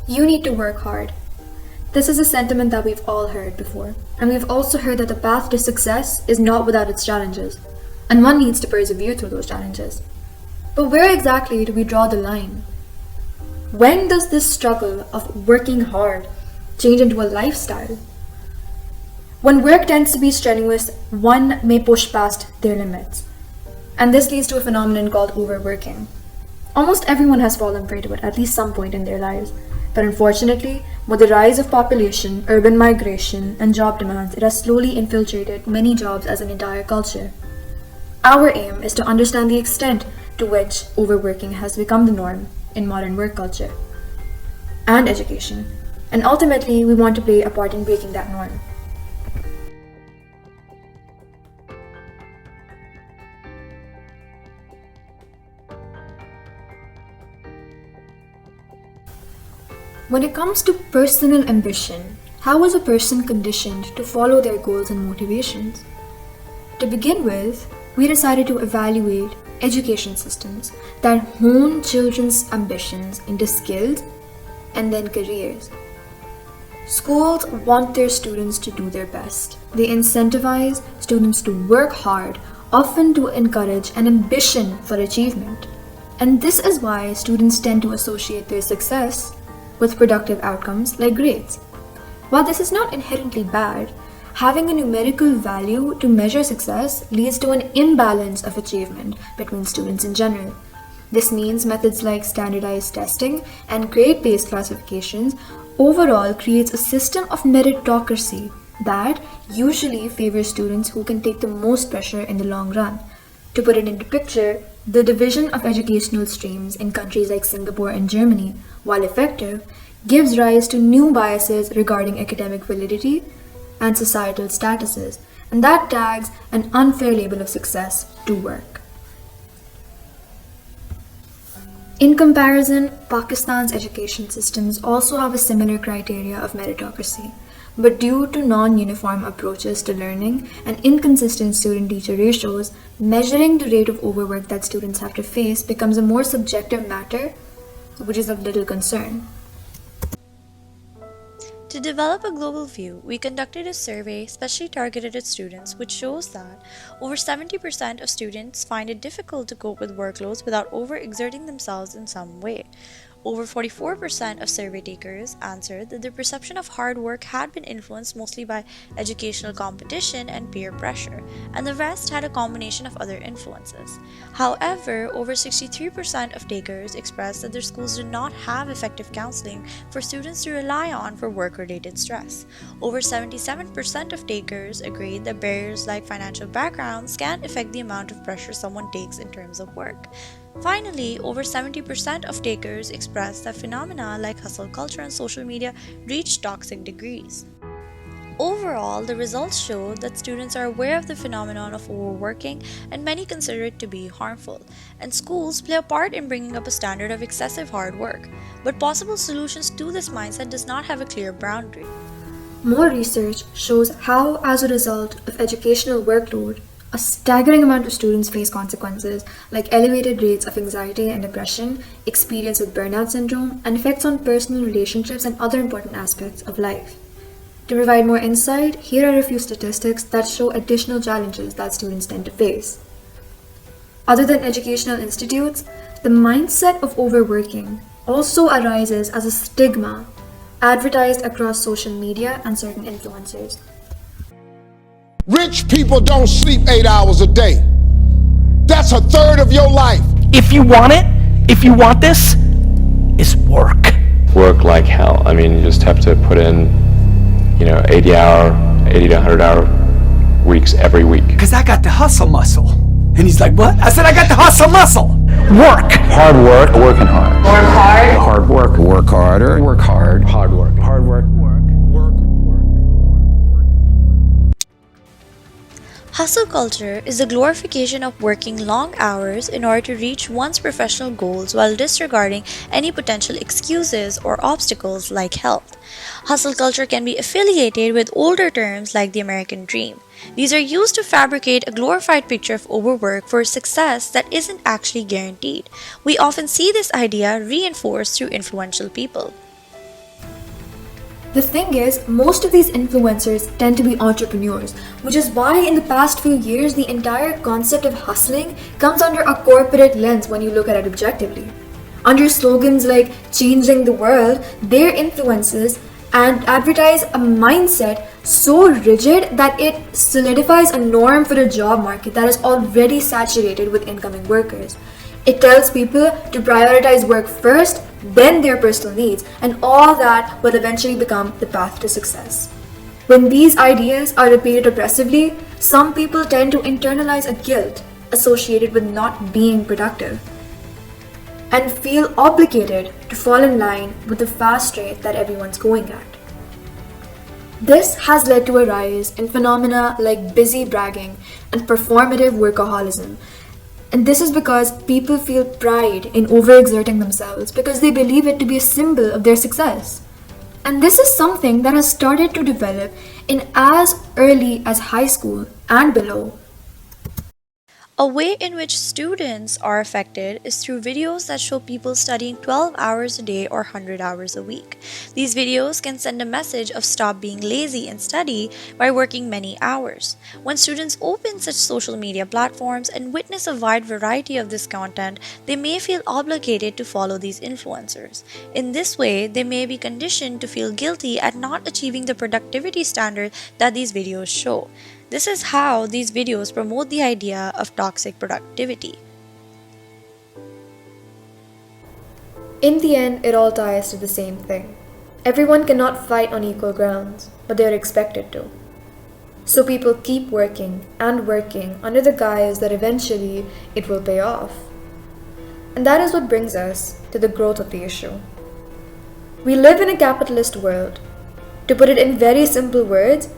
You need to work hard. This is a sentiment that we've all heard before, and we've also heard that the path to success is not without its challenges, and one needs to persevere through those challenges. But where exactly do we draw the line? When does this struggle of working hard change into a lifestyle? When work tends to be strenuous, one may push past their limits, and this leads to a phenomenon called overworking. Almost everyone has fallen prey to it at least some point in their lives. But unfortunately, with the rise of population, urban migration, and job demands, it has slowly infiltrated many jobs as an entire culture. Our aim is to understand the extent to which overworking has become the norm in modern work culture and education, and ultimately we want to play a part in breaking that norm. When it comes to personal ambition, how is a person conditioned to follow their goals and motivations? To begin with, we decided to evaluate education systems that hone children's ambitions into skills and then careers. Schools want their students to do their best. They incentivize students to work hard, often to encourage an ambition for achievement. And this is why students tend to associate their success with productive outcomes like grades. While this is not inherently bad, having a numerical value to measure success leads to an imbalance of achievement between students in general. This means methods like standardized testing and grade-based classifications overall creates a system of meritocracy that usually favors students who can take the most pressure in the long run. To put it into picture, the division of educational streams in countries like Singapore and Germany, while effective, gives rise to new biases regarding academic validity and societal statuses, and that tags an unfair label of success to work. In comparison, Pakistan's education systems also have a similar criteria of meritocracy, but due to non-uniform approaches to learning and inconsistent student-teacher ratios, measuring the rate of overwork that students have to face becomes a more subjective matter, which is of little concern. To develop a global view, we conducted a survey specially targeted at students, which shows that over 70% of students find it difficult to cope with workloads without overexerting themselves in some way. Over 44% of survey takers answered that their perception of hard work had been influenced mostly by educational competition and peer pressure, and the rest had a combination of other influences. However, over 63% of takers expressed that their schools did not have effective counseling for students to rely on for work-related stress. Over 77% of takers agreed that barriers like financial backgrounds can affect the amount of pressure someone takes in terms of work. Finally, over 70% of takers expressed that phenomena like hustle culture and social media reach toxic degrees. Overall, the results show that students are aware of the phenomenon of overworking and many consider it to be harmful, and schools play a part in bringing up a standard of excessive hard work. But possible solutions to this mindset does not have a clear boundary. More research shows how, as a result of educational workload, a staggering amount of students face consequences like elevated rates of anxiety and depression, experience with burnout syndrome, and effects on personal relationships and other important aspects of life. To provide more insight, here are a few statistics that show additional challenges that students tend to face. Other than educational institutes, the mindset of overworking also arises as a stigma advertised across social media and certain influencers. Rich people don't sleep 8 hours a day. That's a third of your life. If you want it, if you want this, it's work. Work like hell. I mean, you just have to put in, 80 to 100 hour weeks every week. Cause I got the hustle muscle. And he's like, what? I said, I got the hustle muscle. Work. Hard work, working hard. Work hard. Hard work. Work harder. Work hard. Hard work. Hard work. Hustle culture is the glorification of working long hours in order to reach one's professional goals while disregarding any potential excuses or obstacles like health. Hustle culture can be affiliated with older terms like the American dream. These are used to fabricate a glorified picture of overwork for success that isn't actually guaranteed. We often see this idea reinforced through influential people. The thing is, most of these influencers tend to be entrepreneurs, which is why in the past few years the entire concept of hustling comes under a corporate lens when you look at it objectively. Under slogans like changing the world, their influences and advertise a mindset so rigid that it solidifies a norm for a job market that is already saturated with incoming workers. It tells people to prioritize work first, then their personal needs, and all that will eventually become the path to success. When these ideas are repeated oppressively, some people tend to internalize a guilt associated with not being productive and feel obligated to fall in line with the fast rate that everyone's going at. This has led to a rise in phenomena like busy bragging and performative workaholism. And this is because people feel pride in overexerting themselves because they believe it to be a symbol of their success. And this is something that has started to develop in as early as high school and below. A way in which students are affected is through videos that show people studying 12 hours a day or 100 hours a week. These videos can send a message of stop being lazy and study by working many hours. When students open such social media platforms and witness a wide variety of this content, they may feel obligated to follow these influencers. In this way, they may be conditioned to feel guilty at not achieving the productivity standard that these videos show. This is how these videos promote the idea of toxic productivity. In the end, it all ties to the same thing. Everyone cannot fight on equal grounds, but they are expected to. So people keep working and working under the guise that eventually it will pay off. And that is what brings us to the growth of the issue. We live in a capitalist world. To put it in very simple words,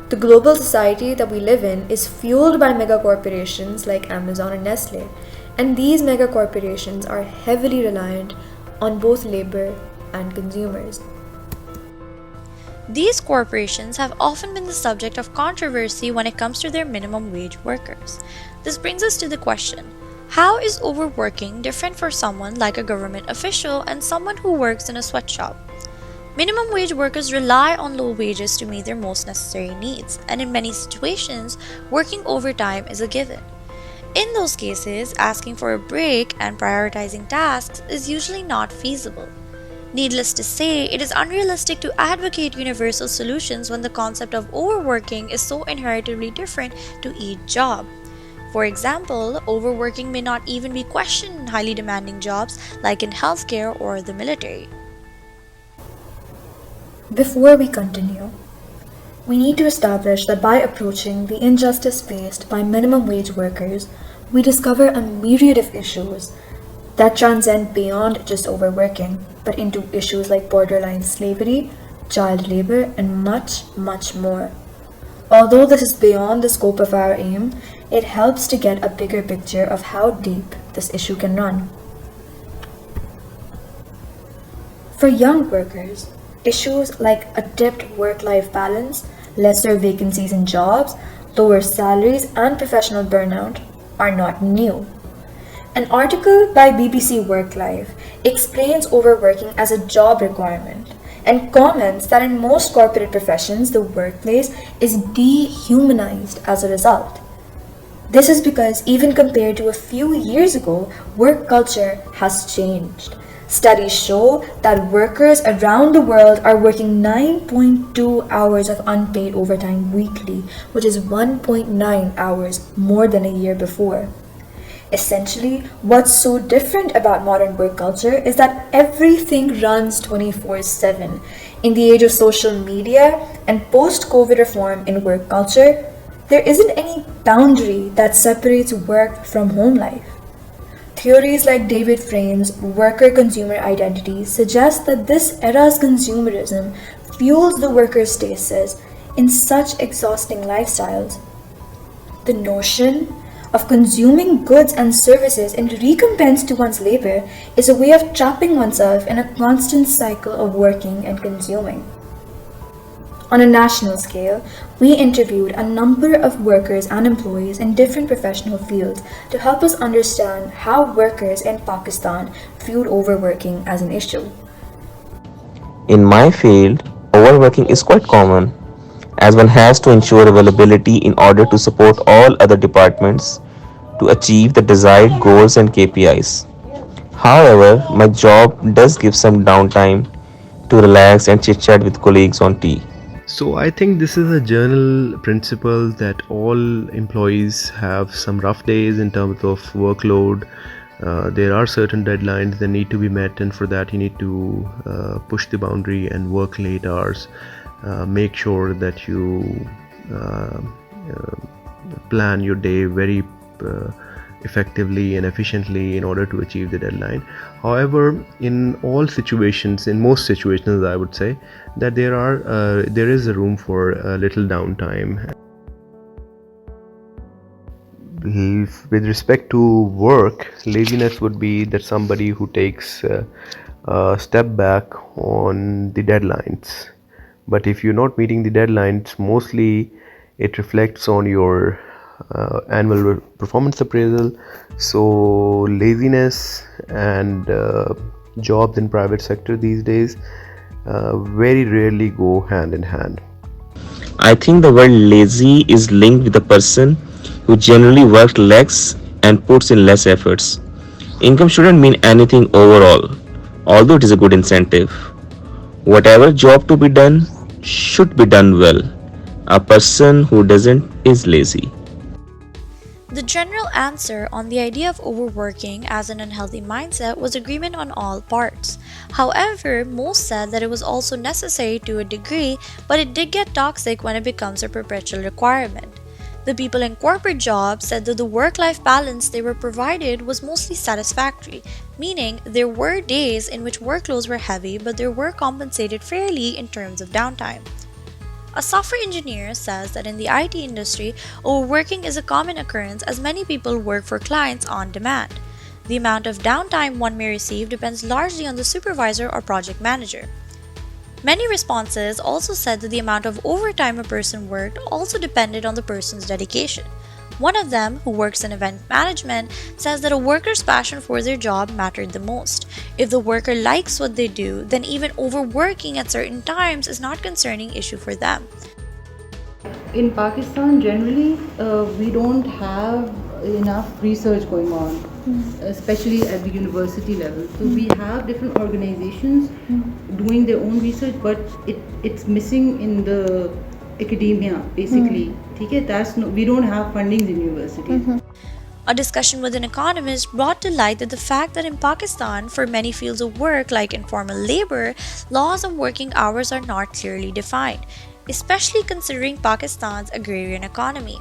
the global society that we live in is fueled by megacorporations like Amazon and Nestle, and these megacorporations are heavily reliant on both labor and consumers. These corporations have often been the subject of controversy when it comes to their minimum wage workers. This brings us to the question, how is overworking different for someone like a government official and someone who works in a sweatshop? Minimum wage workers rely on low wages to meet their most necessary needs, and in many situations, working overtime is a given. In those cases, asking for a break and prioritizing tasks is usually not feasible. Needless to say, it is unrealistic to advocate universal solutions when the concept of overworking is so inherently different to each job. For example, overworking may not even be questioned in highly demanding jobs like in healthcare or the military. Before we continue, we need to establish that by approaching the injustice faced by minimum wage workers, we discover a myriad of issues that transcend beyond just overworking, but into issues like borderline slavery, child labor, and much, much more. Although this is beyond the scope of our aim, it helps to get a bigger picture of how deep this issue can run. For young workers, issues like a dipped work-life balance, lesser vacancies in jobs, lower salaries, and professional burnout are not new. An article by BBC WorkLife explains overworking as a job requirement and comments that in most corporate professions, the workplace is dehumanized as a result. This is because even compared to a few years ago, work culture has changed. Studies show that workers around the world are working 9.2 hours of unpaid overtime weekly, which is 1.9 hours more than a year before. Essentially, what's so different about modern work culture is that everything runs 24/7. In the age of social media and post-COVID reform in work culture, there isn't any boundary that separates work from home life. Theories like David Frayn's worker-consumer identity suggest that this era's consumerism fuels the worker's stasis in such exhausting lifestyles. The notion of consuming goods and services in recompense to one's labor is a way of trapping oneself in a constant cycle of working and consuming. On a national scale, we interviewed a number of workers and employees in different professional fields to help us understand how workers in Pakistan viewed overworking as an issue. In my field, overworking is quite common, as one has to ensure availability in order to support all other departments to achieve the desired goals and KPIs. However, my job does give some downtime to relax and chit chat with colleagues on tea. So I think this is a general principle that all employees have some rough days in terms of workload. There are certain deadlines that need to be met, and for that you need to push the boundary and work late hours. Make sure that you plan your day very effectively and efficiently in order to achieve the deadline. However, in all situations, in most situations, I would say that there is a room for a little downtime. With respect to work, laziness would be that somebody who takes a step back on the deadlines. But if you're not meeting the deadlines, mostly it reflects on your annual performance appraisal. So laziness and jobs in private sector these days very rarely go hand in hand. I think the word lazy is linked with the person who generally works less and puts in less efforts. Income shouldn't mean anything overall, although it is a good incentive. Whatever job to be done should be done well. A person who doesn't is lazy. The general answer on the idea of overworking as an unhealthy mindset was agreement on all parts. However, most said that it was also necessary to a degree, but it did get toxic when it becomes a perpetual requirement. The people in corporate jobs said that the work-life balance they were provided was mostly satisfactory, meaning there were days in which workloads were heavy, but they were compensated fairly in terms of downtime. A software engineer says that in the IT industry, overworking is a common occurrence as many people work for clients on demand. The amount of downtime one may receive depends largely on the supervisor or project manager. Many responses also said that the amount of overtime a person worked also depended on the person's dedication. One of them, who works in event management, says that a worker's passion for their job mattered the most. If the worker likes what they do, then even overworking at certain times is not a concerning issue for them. In Pakistan, generally, we don't have enough research going on, especially at the university level. So we have different organizations doing their own research, but it's missing in the academia, basically. We don't have funding in universities. A discussion with an economist brought to light that the fact that in Pakistan, for many fields of work like informal labor, laws on working hours are not clearly defined, especially considering Pakistan's agrarian economy.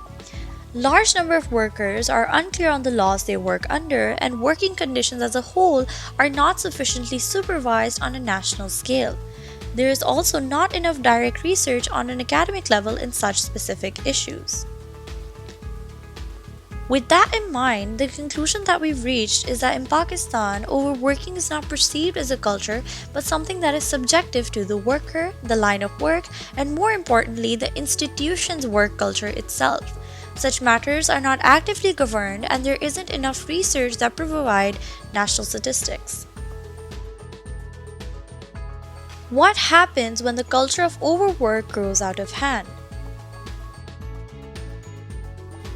Large number of workers are unclear on the laws they work under, and working conditions as a whole are not sufficiently supervised on a national scale. There is also not enough direct research on an academic level in such specific issues. With that in mind, the conclusion that we've reached is that in Pakistan, overworking is not perceived as a culture, but something that is subjective to the worker, the line of work, and more importantly, the institution's work culture itself. Such matters are not actively governed, and there isn't enough research that provide national statistics. What happens when the culture of overwork grows out of hand?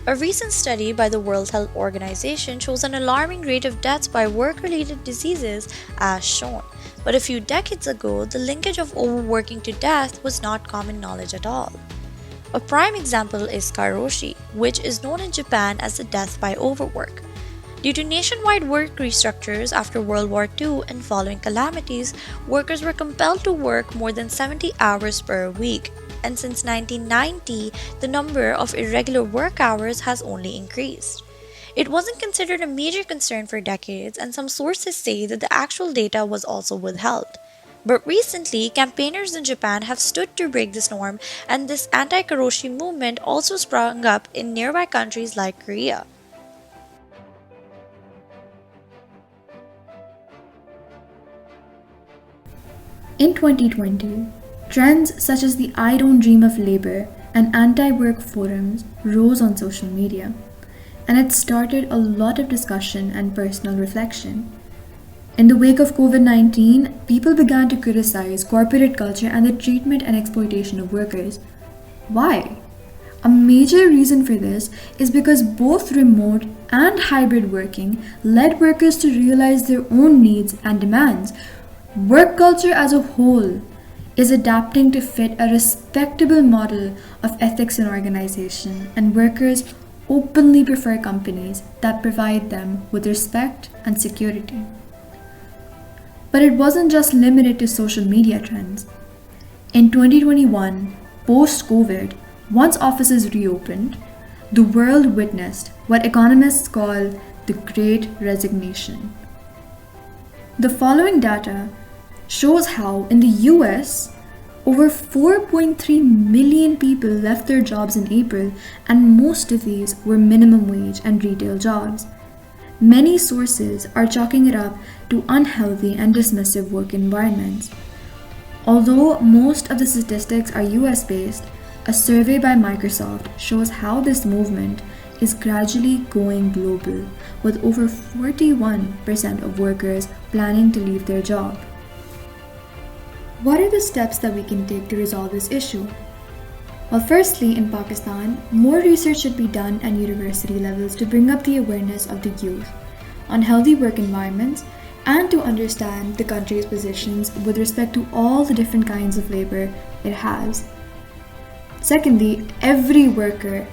A recent study by the World Health Organization shows an alarming rate of deaths by work-related diseases as shown. But a few decades ago, the linkage of overworking to death was not common knowledge at all. A prime example is karoshi, which is known in Japan as the death by overwork. Due to nationwide work restructures after World War II and following calamities, workers were compelled to work more than 70 hours per week, and since 1990, the number of irregular work hours has only increased. It wasn't considered a major concern for decades, and some sources say that the actual data was also withheld. But recently, campaigners in Japan have stood to break this norm, and this anti-karoshi movement also sprung up in nearby countries like Korea. In 2020, trends such as the I Don't Dream of Labor and anti-work forums rose on social media, and it started a lot of discussion and personal reflection. In the wake of COVID-19, people began to criticize corporate culture and the treatment and exploitation of workers. Why? A major reason for this is because both remote and hybrid working led workers to realize their own needs and demands. Work culture as a whole is adapting to fit a respectable model of ethics in organization, and workers openly prefer companies that provide them with respect and security. But it wasn't just limited to social media trends. In 2021, post-COVID, once offices reopened, the world witnessed what economists call the Great Resignation. The following data shows how in the US, over 4.3 million people left their jobs in April, and most of these were minimum wage and retail jobs. Many sources are chalking it up to unhealthy and dismissive work environments. Although most of the statistics are US-based, a survey by Microsoft shows how this movement is gradually going global, with over 41% of workers planning to leave their job. What are the steps that we can take to resolve this issue? Well, firstly, in Pakistan, more research should be done at university levels to bring up the awareness of the youth on healthy work environments and to understand the country's positions with respect to all the different kinds of labor it has. Secondly, every worker,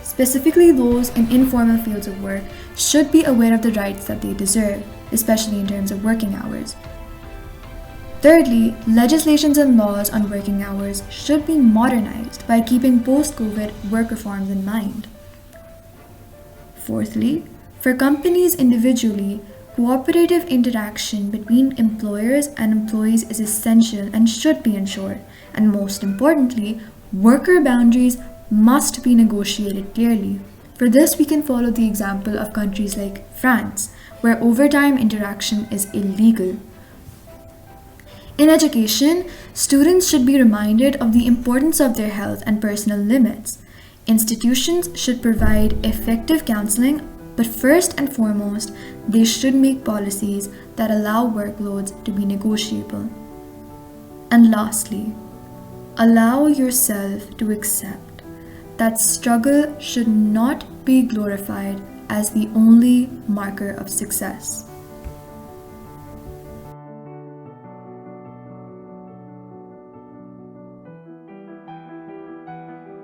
specifically those in informal fields of work, should be aware of the rights that they deserve, especially in terms of working hours. Thirdly, legislations and laws on working hours should be modernized by keeping post-COVID work reforms in mind. Fourthly, for companies individually, cooperative interaction between employers and employees is essential and should be ensured. And most importantly, worker boundaries must be negotiated clearly. For this, we can follow the example of countries like France, where overtime interaction is illegal. In education, students should be reminded of the importance of their health and personal limits. Institutions should provide effective counseling, but first and foremost, they should make policies that allow workloads to be negotiable. And lastly, allow yourself to accept that struggle should not be glorified as the only marker of success.